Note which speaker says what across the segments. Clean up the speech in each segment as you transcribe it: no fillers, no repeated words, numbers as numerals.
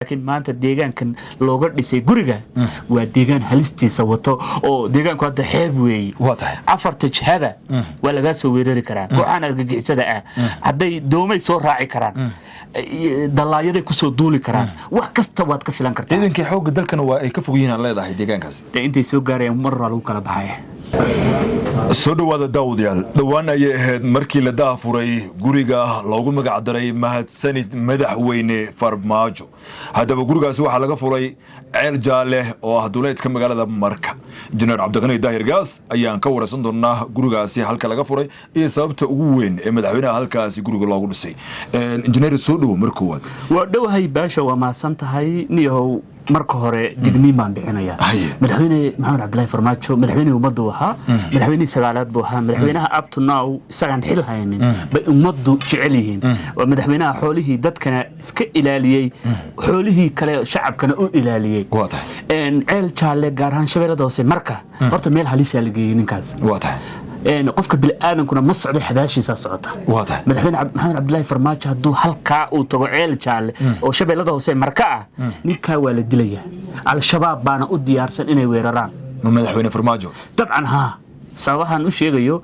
Speaker 1: لكن ما أنت ديجان كان لوجر ديسي جورجا وديجان هلستي سوته أو ديجان كده حبوي
Speaker 2: واضح
Speaker 1: عفرتش هذا ولا جالس ويرري كران وأنا الجيل سدا هدي دومي صور راعي كران دلايري كسر دولي كران وحكست واد كفلان كرتان
Speaker 2: إذن كي حوج دلكن ويكفوجين الله ده ديجان كذا
Speaker 1: أنت سوق جاري مرة لو كلا بحاجة
Speaker 2: soo dhawaada daawadayaal dhawaan ayay ahayd markii la daafuray guriga loogu magac daray mahadsanid madaxweyne Farmaajo hadaba gurigaasi waxa laga furay ceel jaale oo ah duleedka magaalada Marka General Cabdiqani Daahir Gaas ayaan ka waraysan doonaa gurigaasi halka laga furay iyo sababta ugu weyn ee madaxweynaha halkaasi guriga loogu dhisay injineer soo dhaw markoowaad
Speaker 1: waa dhawahay baasha waa maasantahay niyow marka hore digniin baan bixinaya madaxweyne maxamed cabdullaahi farmaajo madaxweyne ummaddu waxa madaxweyne sagaalaad buu ahaa madaxweynaha up to now isagaan xil haynin bay ummaddu jecel yihiin waa madaxweynaha xoolihii dadkana iska ilaaliyay xoolihii kale shacabkana u ilaaliyay ceel jaale gaar ahaan shabeellada hoose marka horta meel halis la geeyay ninkaas qofka bil aadankuna ma socdo xabaashiisa socota madaxweyne maxamed cabdullaahi farmaajo haduu halka uu tago ceel jaale oo shabeellada hoose marka ah ninka waa la dilaya al-shabaab baana u diyaarsan inay weeraraan
Speaker 2: madaxweyne farmaajo
Speaker 1: dabcan ha sababahan u sheegayo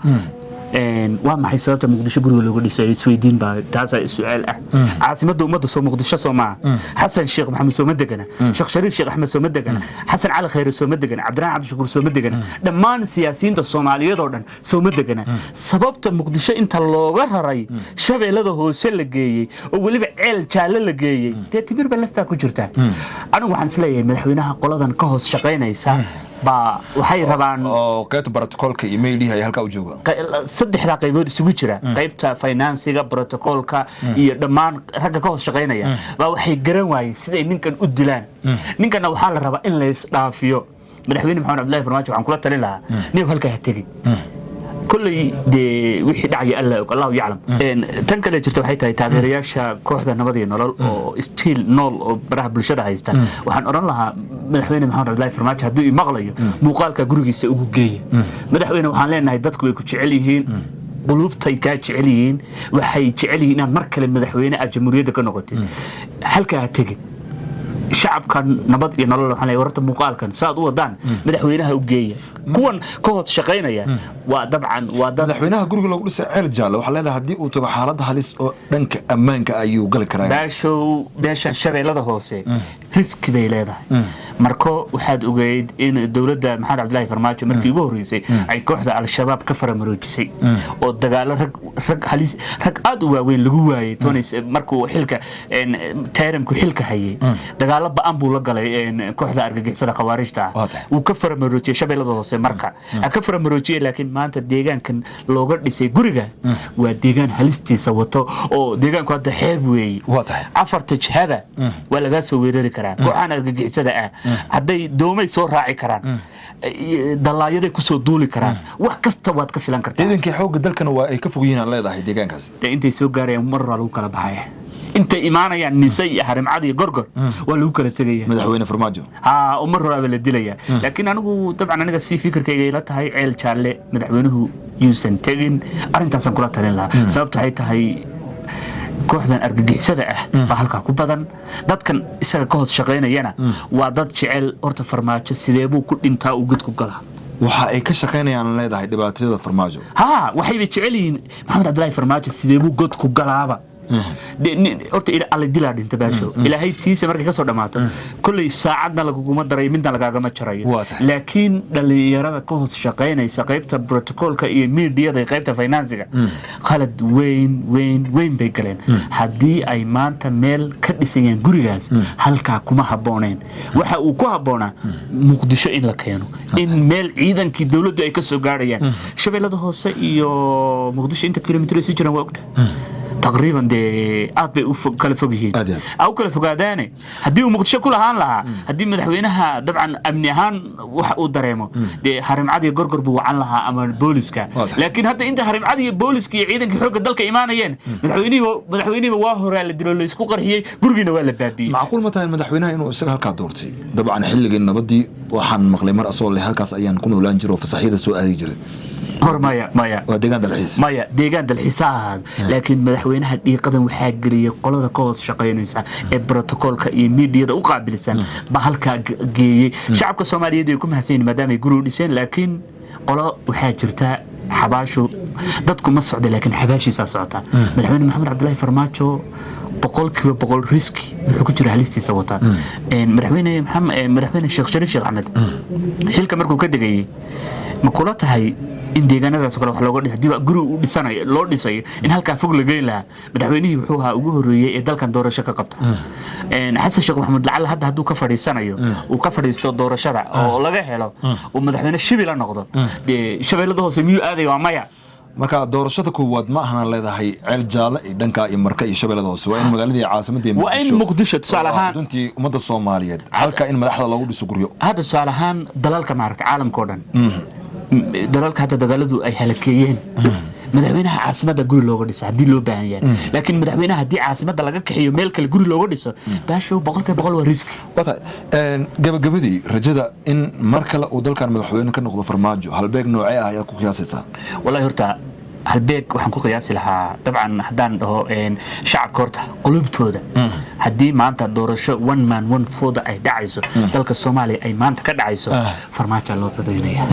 Speaker 1: waa maxay sababta muqdisho guriga loogu dhisay isweydiin baa taas su'aal ah caasimada ummadda soo muqdisho Soomaa xasan sheekh maxamed soo madagana sheekh shariif sheekh axmed soo madagana xasan cali khayr soo madagana cabdiraan cabdi shukur soo madagana dhammaan siyaasiyiinta Soomaaliyeed oo dhan soo madagana sababta muqdisho inta looga raray shabeellada hoose la geeyay oo waliba ceel jaale la geeyay timir ba lafta ku jirta anigu waxaan isleeyahay madaxweynaha qoladan ka hoos shaqeynaysa ba waxay rabaan
Speaker 2: oo qaybta protocolka email-ihi ay halka u jooga
Speaker 1: saddexda qaybood isugu jira qaybta financiga protocolka iyo dhammaan ragga ka hoos shaqeynaya ba waxay garan waayeen sida ninkan u dilaan ninkana waxa la rabaa in la isdhaafiyo madaxweyne maxamed cabdullaahi farmaajo waxaan kula talin lahaa nin halka ha tagi كل دي وحي دعي الله يعلم تنكل جرت waxay tahay taageerayaasha kooxda nabad iyo nolol oo still nool oo baraha bulshada haysta waxaan oran lahaa madaxweyne maxamed cabdullaahi farmaajo haduu maqlayo muuqaalka gurigiisa ugu geeyay madaxweyne waxaan leenahay dadku way ku jecel yihiin qulubtay ka jecel yihiin waxay jecel yihiin inaad mar kale madaxweyne jamhuuriyadda ka noqotid halka ha tagin shacabkan nabad iyo nolol waxaan leeyahay warta muuqaalkan saad u wadaan madaxweynaha u geeya kuwan ka hoos shaqeynaya waa dabcan waa
Speaker 2: madaxweynaha guriga loogu dhisay ceel jaale waxa leedahay hadii uu tago xaalad halis oo dhanka ammaanka ayuu gali karaa
Speaker 1: beesha shabeellada hoose risk bay leedahay marko waxaad ogeyd in dawladda maxamed cabdullaahi farmaajo markii ugu horeysay ay kooxda al-shabaab ka faramaroojisay oo dagaalo rag halis rag aad u waaweyn lagu waayay markuu xilka taaramku xilka hayay dagaalo ba'an buu la galay kooxda argagixisada khawaarijta uu ka faramaroojiyay shabeellada hoose marka ka faramaroojiyay laakiin maanta deegaankan looga dhisay guriga waa deegaan halistiisa wato oo deegaanku hadda xeeb weey afarta jihada waa laga soo weerari karaa kooxan argagixisada ah hadday doomay soo raaci karaan dalaayada ku soo duuli karaan wax kasta waad ka filan kartaa
Speaker 2: idinkii xoog dalkan waa ay ka fogyihiin aan leedahay deegaankaas
Speaker 1: intay soo gaarayaan mar lagu kala baxay inta imaanayaan nisay harimcad iyo gorgor waa lagu kala tagayaa
Speaker 2: madaxweyne farmaajo
Speaker 1: umar raba la dilaya laakiin anigu dabcan aniga si fikirkayga ila tahay ceel jaale madaxweynuhu yuusan tagin arintaas kula talin lahaa sababta ay tahay kooxdan argagixisada ah baa halka ku badan dadkan isaga ka hoos shaqeynayana waa dad jecel horta farmaajo sidee buu ku dhintaa uu gud ku galaa
Speaker 2: waxa ay ka shaqeynayaan leedahay dhibaatada farmaajo
Speaker 1: waxay jecel yihiin maxamed cabdullaahi farmaajo sidee buu gud ku galaaba horta alla dilaa dhinta baasho ilaahay tiisa markay ka soo dhamaato kullay saacadna laguma daray midna lagaagama jarayo laakiin dhalinyarada ka hoos shaqeynaysa qaybta protocolka iyo meediada iyo qaybta financiga khalad weyn bay galeen haddii ay maanta meel ka dhisayaan gurigaas halkaa kuma habbooneen waxa uu ku habboonaa muqdisho in la keeno in meel ciidankii dawladdu ay ka soo gaarayaan shabeellada hoose iyo muqdisho inta kilomitir ay si jiraan waa ogtahay تقريبا دي أبي كلا فوقهين أو كلا فوقاداني هدي ومقدشة كلها هان لها هدي مدحوينها طبعا أمنيهان ودريمو دي هرم عادي قرقر بو عن لها أما بوليسكا لكن حتى أنت هرم عادي بوليسكي عيدك حق الدلك إيمانيين مدحويني وواهر اللي دلو اللي يسكوكر هي قرقنا ولا بابي
Speaker 2: معقول متى مدحوينها إنه إسر هالكا دورتي طبعا حلق إنه بدي وحن مغلي مرأة صول لهالكاس أيان كونوا لانجرو في صحيح السؤال يجري
Speaker 1: مايا
Speaker 2: وديغان دلحيس
Speaker 1: مايا ديغان دلحيسها لكن مدحوينها ديقدن waxaa galiyay qolada ka hoos shaqeynaysa ee protocolka iyo media u qaabilsan ba halka geeyay shacabka Soomaaliyeed ay ku mahadsan maadaama ay guri u dhiseen laakiin qolo waxaa jirta xabaashu dadku ma socdo laakiin xabaashiisa socota madaxweyne maxamed cabdullaahi farmaajo boqol riski wuxuu ku jira halistiisa wata madaxweyne sheekh shariif sheekh axmed xilka markuu ka degayay ma kula tahay in deegaanadaas kale wax looga dhis hadii guri u dhisanayo loo dhisayo in halka fog la geyn lahaa madaxweynihii wuxuu ahaa ugu horeeyay ee dalkan doorasho ka qabta xasan sheekh maxamed lacala hadda hadduu ka fadhiisanayo uu ka fadhiisto doorashada oo laga helo uu madaxweyne shibil la noqdo shabeellada hoose miyuu aaday waa maya
Speaker 2: marka doorashada koowaad ma ahna leedahay ceel jaale iyo dhanka iyo marka iyo shabeellada hoose waa in magaaladii caasimadeena
Speaker 1: waa in muqdisho tusaalahaan
Speaker 2: duntii ummadda Soomaaliyeed halka in madaxda lagu dhiso guryo
Speaker 1: hadda tusaalahaan dalalka maaragtay caalamka oo dhan dalalka hadda dagaaladu ay halakeeyeen madaxweynaha caasimada guri looga dhiso hadii loo baahan yahay laakiin madaxweynaha hadii caasimada laga kaxiyo meel kale guri looga dhiso baasho 100% waa risk
Speaker 2: wata gabagabadii rajada in mar kale uu dalkan madaxweyne ka noqdo farmaajo halbeeg noocee ah ayaa ku qiyaasaysaa
Speaker 1: wallahi horta halbeeg waxaan ku qiyaasi lahaa dabcan hadaan dhaho shacabka horta qulubtooda hadii maanta doorasho one man one vote ay dhacayso dalka Soomaaliya ay maanta ka dhacayso farmaajo loo badanaya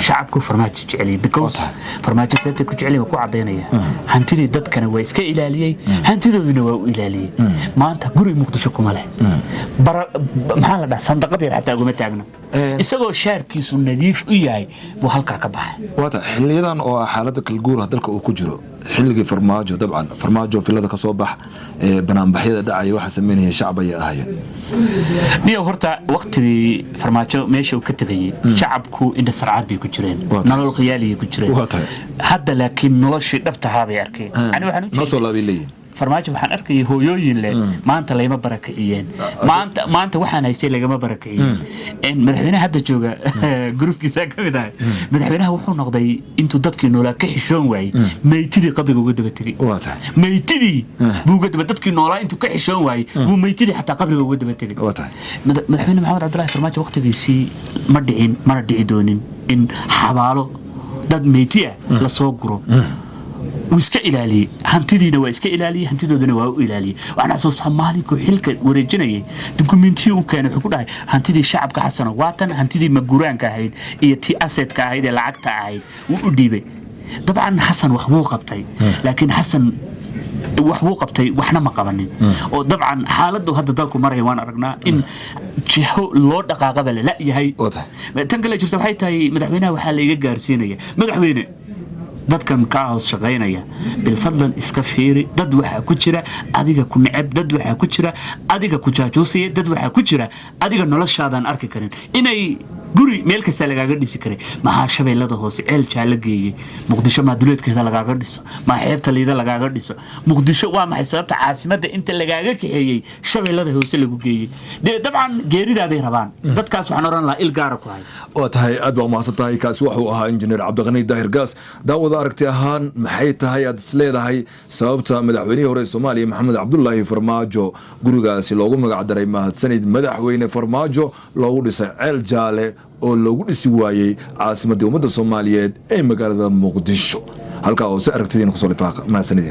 Speaker 1: shacabku farmaajo jecel because farmaajo sababta ku jecel ku cadeynaya hantidii dadkana way iska ilaaliyay hantidooduna waa u ilaaliyay maanta guri muqdisho kuma leh maxaa la dhahaa sandaqad yar xataa uga taagna isagoo shaarkiisu nadiif u yahay buu halka ka baxay
Speaker 2: wata xiliyadan oo xaaladda kalguur dalka uu ku jiro xilligii farmaajo dabcan farmaajo filada ka soo bax banaanbaxyada dhacay waxa sameynaya shacab ay ahaayeen
Speaker 1: niyo horta waqtigii farmaajo meesha uu ka tagay shacabku inta sarcad bay ku jireen nolol khiyaali ku jireen hadda laakiin noloshii dhabta haabay arkeen ani waxaan u
Speaker 2: soo laabay
Speaker 1: farmaajo waxaan arkay hooyooyin leh maanta layma barakiciyeen maanta waxaan haysay lagama barakiciyeen in madaxweynaha hadda jooga groupkiisa ka mid ah madaxweynaha wuxuu noqday intuu dadkii noolaa ka xishoon waayay meeytidii qabriga uga daba tagay meeytidii buu uga daba dadkii noolaa intuu ka xishoon waayay buu meeytidii xataa qabriga uga daba tagay madaxweyne maxamed cabdullaahi farmaajo waqtigiisii ma dhicin mana dhici doonin in xabaalo dad meeyti ah la soo guro ويسك إلالي هنتدينا ويسك إلالي هنتدودنا وهو إلالي وأنا أصوص مالي كحيلك ورجني دوكومنتي وكان حكونا هنتدي الشعب كحسن واتن هنتدي مجوران كهيد يتي أسد كهيد العقد كهيد وديبه طبعا حسن وحبو قبتي لكن حسن وحبو قبتي وإحنا ما قبلنا وطبعا حالته هذا ذلك مرة وانا رجنا إن جهو لورد قابل لا يهي تنقل جرت وحيتها مدحوينها وحال يجارسينية مدحوينه dadkan ka hoos shaqeynaya bil fadlan iska fiiri dad waxa ku jira adiga ku neceb dad waxa ku jira adiga ku jaajuusay dad waxa ku jira adiga noloshaadan arki karin inay guri meel kasta lagaaga dhisi karay maxaa shabeellada hoose ceel jaala geeyay muqdisho ma duleedkeeda lagaaga dhiso ma xeebta liida lagaaga dhiso muqdisho waa maxay sababta caasimada inta lagaaga kaxeeyay shabeellada hoose lagu geeyay dabcan geeridaaday rabaan dadkaas waxaan oran lahaa il gaar ku hay
Speaker 2: oo tahay aad waa maasantahay kaas wuxuu ahaa injineer Cabdiqani Daahir Gaas daawada aragti ahaan maxay tahay aad isleedahay sababta madaxweynihii hore Soomaaliya Maxamed Cabdullaahi Farmaajo gurigaasi loogu magac daray mahadsanid madaxweyne Farmaajo loogu dhisay ceel jaale oo loogu dhisi waayay caasimadda ummadda Soomaaliyeed ee magaalada Muqdisho halka oo si aragtidiina ku soo lifaaqa mahadsanid